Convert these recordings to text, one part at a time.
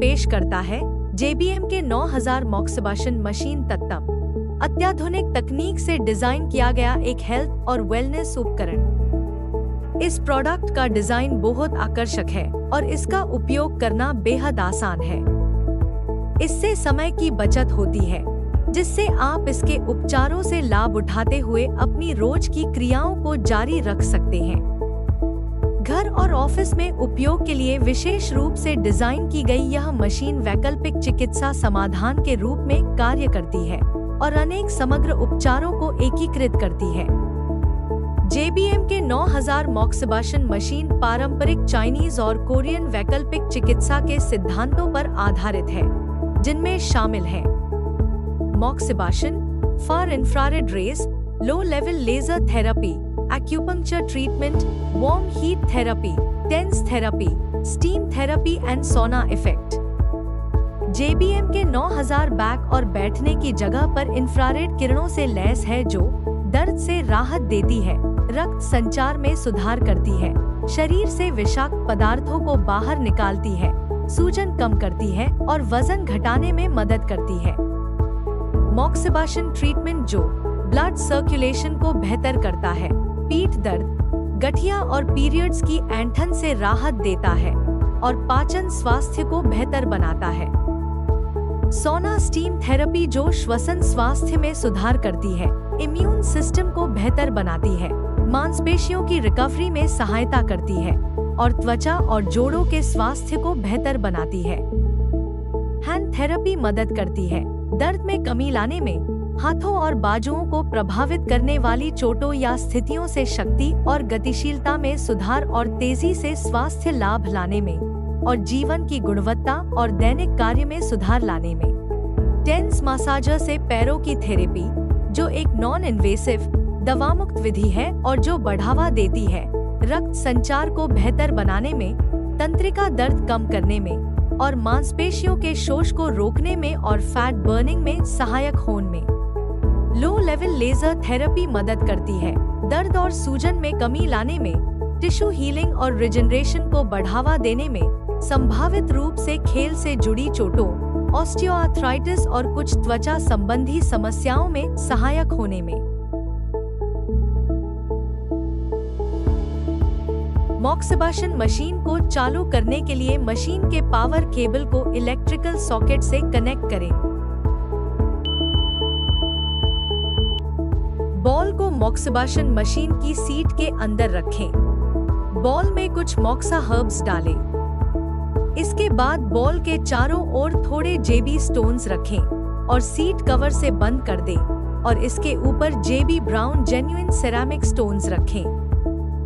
पेश करता है JBM के 9000 मॉक्स वाशिंग मशीन तत्तम अत्याधुनिक तकनीक से डिजाइन किया गया एक हेल्थ और वेलनेस उपकरण। इस प्रोडक्ट का डिजाइन बहुत आकर्षक है और इसका उपयोग करना बेहद आसान है। इससे समय की बचत होती है, जिससे आप इसके उपचारों से लाभ उठाते हुए अपनी रोज की क्रियाओं को जारी रख सकते हैं। घर और ऑफिस में उपयोग के लिए विशेष रूप से डिजाइन की गई यह मशीन वैकल्पिक चिकित्सा समाधान के रूप में कार्य करती है और अनेक समग्र उपचारों को एकीकृत करती है। JBM के 9000 मॉक्स वाशिंग मशीन पारंपरिक चाइनीज और कोरियन वैकल्पिक चिकित्सा के सिद्धांतों पर आधारित है, जिनमें शामिल है moxibustion, far infrared rays, low level laser therapy, acupuncture treatment, warm heat therapy, TENS therapy, steam therapy and sauna effect. JBM के 9000 बैक और बैठने की जगह पर इंफ्रारेड किरणों से लैस है जो दर्द से राहत देती है, रक्त संचार में सुधार करती है, शरीर से विषाक्त पदार्थों को बाहर निकालती है, सूजन कम करती है और वजन घटाने में मदद करती है। मॉक्सिबाशन ट्रीटमेंट जो ब्लड सर्कुलेशन को बेहतर करता है, पीठ दर्द, गठिया और पीरियड्स की ऐंठन से राहत देता है और पाचन स्वास्थ्य को बेहतर बनाता है। सोना स्टीम थेरेपी जो श्वसन स्वास्थ्य में सुधार करती है, इम्यून सिस्टम को बेहतर बनाती है, मांसपेशियों की रिकवरी में सहायता करती है और त्वचा और जोड़ों के स्वास्थ्य को बेहतर बनाती है। हैंड थेरेपी मदद करती है दर्द में कमी लाने में, हाथों और बाजुओं को प्रभावित करने वाली चोटों या स्थितियों से शक्ति और गतिशीलता में सुधार और तेजी से स्वास्थ्य लाभ लाने में और जीवन की गुणवत्ता और दैनिक कार्य में सुधार लाने में। टेंस मसाजर से पैरों की थेरेपी जो एक नॉन इन्वेसिव दवामुक्त विधि है और जो बढ़ावा देती है रक्त संचार को बेहतर बनाने में, तंत्रिका दर्द कम करने में और मांसपेशियों के शोष को रोकने में और फैट बर्निंग में सहायक होने में। लो लेवल लेजर थेरेपी मदद करती है दर्द और सूजन में कमी लाने में, टिश्यू हीलिंग और रिजनरेशन को बढ़ावा देने में, संभावित रूप से खेल से जुड़ी चोटों, ऑस्टियोआर्थराइटिस और कुछ त्वचा संबंधी समस्याओं में सहायक होने में। मॉक्सिबाशन मशीन को चालू करने के लिए मशीन के पावर केबल को इलेक्ट्रिकल सॉकेट से कनेक्ट करें। बॉल को मॉक्सिबाशन मशीन की सीट के अंदर रखें। बॉल में कुछ मॉक्सा हर्ब्स डालें। इसके बाद बॉल के चारों ओर थोड़े JB स्टोन्स रखें और सीट कवर से बंद कर दें और इसके ऊपर JB brown genuine ceramic stones रखें।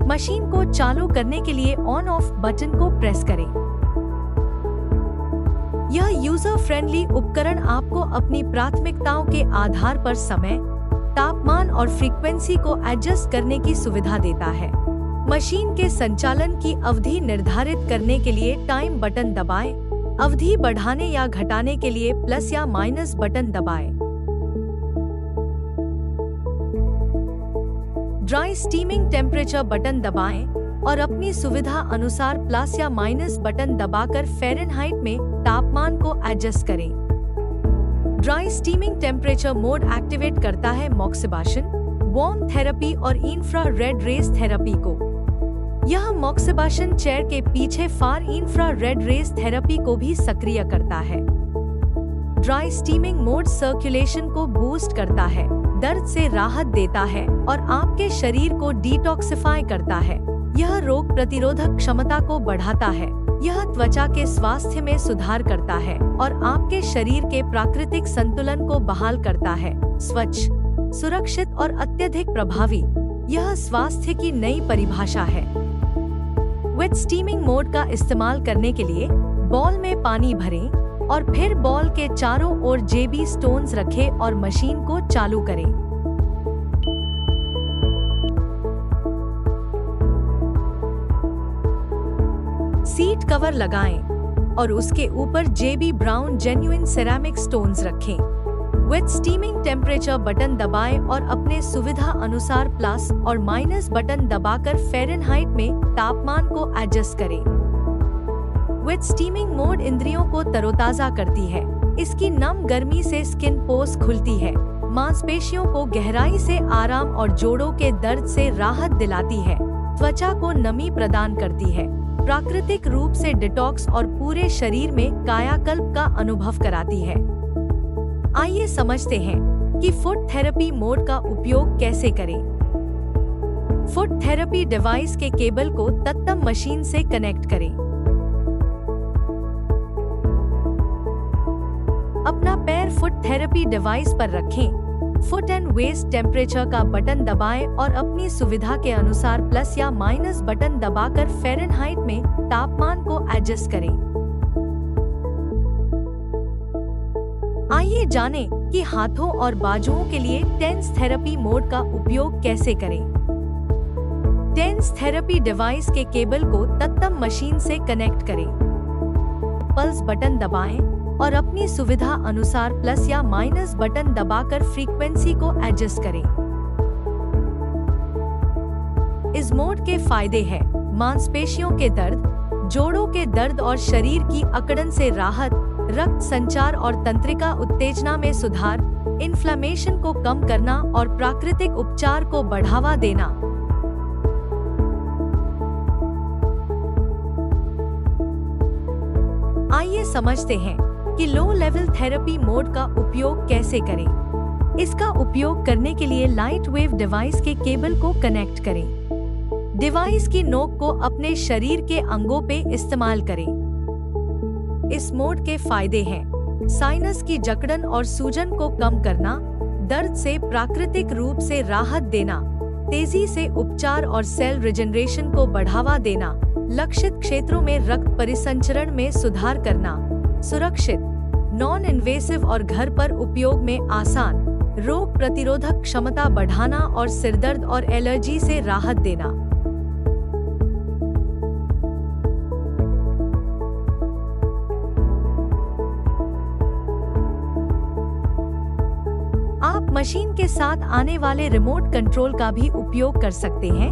मशीन को चालू करने के लिए ऑन ऑफ बटन को प्रेस करें। यह यूजर फ्रेंडली उपकरण आपको अपनी प्राथमिकताओं के आधार पर समय, तापमान और फ्रीक्वेंसी को एडजस्ट करने की सुविधा देता है। मशीन के संचालन की अवधि निर्धारित करने के लिए टाइम बटन दबाएं। अवधि बढ़ाने या घटाने के लिए प्लस या माइनस बटन दबाएं। ड्राई स्टीमिंग टेम्परेचर बटन दबाएं और अपनी सुविधा अनुसार प्लस या माइनस बटन दबाकर फ़ारेनहाइट में तापमान को एडजस्ट करें। Dry steaming temperature mode activate करता है मॉक्सिबाशन, वार्म थेरेपी और इंफ्रारेड रेज थेरेपी को। यह मॉक्सिबाशन चेयर के पीछे फार इंफ्रारेड रेज थेरेपी को भी सक्रिय करता है। ड्राई स्टीमिंग मोड सर्कुलेशन को बूस्ट करता है, दर्द से राहत देता है और आपके शरीर को डिटॉक्सिफाई करता है। यह रोग प्रतिरोधक क्षमता को बढ़ाता है। यह त्वचा के स्वास्थ्य में सुधार करता है और आपके शरीर के प्राकृतिक संतुलन को बहाल करता है। स्वच्छ, सुरक्षित और अत्यधिक प्रभावी, यह स्वास्थ्य की नई परिभाषा है। वेट स्टीमिंग मोड का इस्तेमाल करने के लिए बॉल में पानी भरें और फिर बॉल के चारों ओर JB स्टोन्स रखें और मशीन को चालू करें। सीट कवर लगाएं और उसके ऊपर JB brown genuine ceramic stones रखें। वेट स्टीमिंग टेम्परेचर बटन दबाएं और अपने सुविधा अनुसार प्लस और माइनस बटन दबाकर फ़ारेनहाइट में तापमान को एडजस्ट करें। विद स्टीमिंग मोड इंद्रियों को तरोताजा करती है। इसकी नम गर्मी से स्किन पोर्स खुलती है, मांसपेशियों को गहराई से आराम और जोड़ों के दर्द से राहत दिलाती है, त्वचा को नमी प्रदान करती है, प्राकृतिक रूप से डिटॉक्स और पूरे शरीर में कायाकल्प का अनुभव कराती है। आइए समझते हैं कि फुट थेरेपी मोड का उपयोग कैसे करें। फुट थेरेपी डिवाइस के केबल को तत्तम मशीन से कनेक्ट करें। अपना पैर फुट थेरेपी डिवाइस पर रखें। फुट एंड वेस्ट टेम्परेचर का बटन दबाएं और अपनी सुविधा के अनुसार प्लस या माइनस बटन दबाकर फ़ारेनहाइट में तापमान को एडजस्ट करें। आइए जानें कि हाथों और बाजुओं के लिए टेंस थेरेपी मोड का उपयोग कैसे करें। टेंस थेरेपी डिवाइस के केबल को तत्तम मशीन से कनेक्ट करें। पल्स बटन दबाएं और अपनी सुविधा अनुसार प्लस या माइनस बटन दबाकर फ्रीक्वेंसी को एडजस्ट करें। इस मोड के फायदे हैं मांसपेशियों के दर्द, जोड़ों के दर्द और शरीर की अकड़न से राहत, रक्त संचार और तंत्रिका उत्तेजना में सुधार, इन्फ्लेमेशन को कम करना और प्राकृतिक उपचार को बढ़ावा देना। आइए समझते हैं कि लो लेवल थेरेपी मोड का उपयोग कैसे करें। इसका उपयोग करने के लिए लाइट वेव डिवाइस के केबल को कनेक्ट करें। डिवाइस की नोक को अपने शरीर के अंगों पे इस्तेमाल करें। इस मोड के फायदे हैं साइनस की जकड़न और सूजन को कम करना, दर्द से प्राकृतिक रूप से राहत देना, तेजी से उपचार और सेल रिजेनरेशन को बढ़ावा देना, लक्षित क्षेत्रों में रक्त परिसंचरण में सुधार करना, सुरक्षित, नॉन इन्वेसिव और घर पर उपयोग में आसान, रोग प्रतिरोधक क्षमता बढ़ाना और सिरदर्द और एलर्जी से राहत देना। आप मशीन के साथ आने वाले रिमोट कंट्रोल का भी उपयोग कर सकते हैं,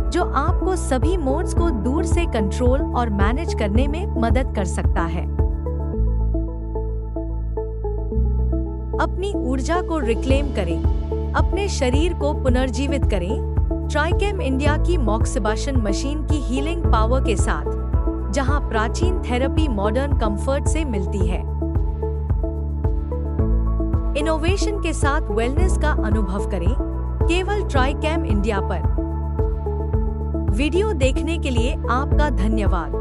जो आपको सभी मोड्स को दूर से कंट्रोल और मैनेज करने में मदद कर सकता है। अपनी ऊर्जा को रिक्लेम करें, अपने शरीर को पुनर्जीवित करें। ट्राइकेम इंडिया की मॉक्सिबाशन मशीन की हीलिंग पावर के साथ, जहां प्राचीन थेरेपी मॉडर्न कंफर्ट से मिलती है। इनोवेशन के साथ वेलनेस का अनुभव करें, केवल ट्राइकेम इंडिया पर। वीडियो देखने के लिए आपका धन्यवाद।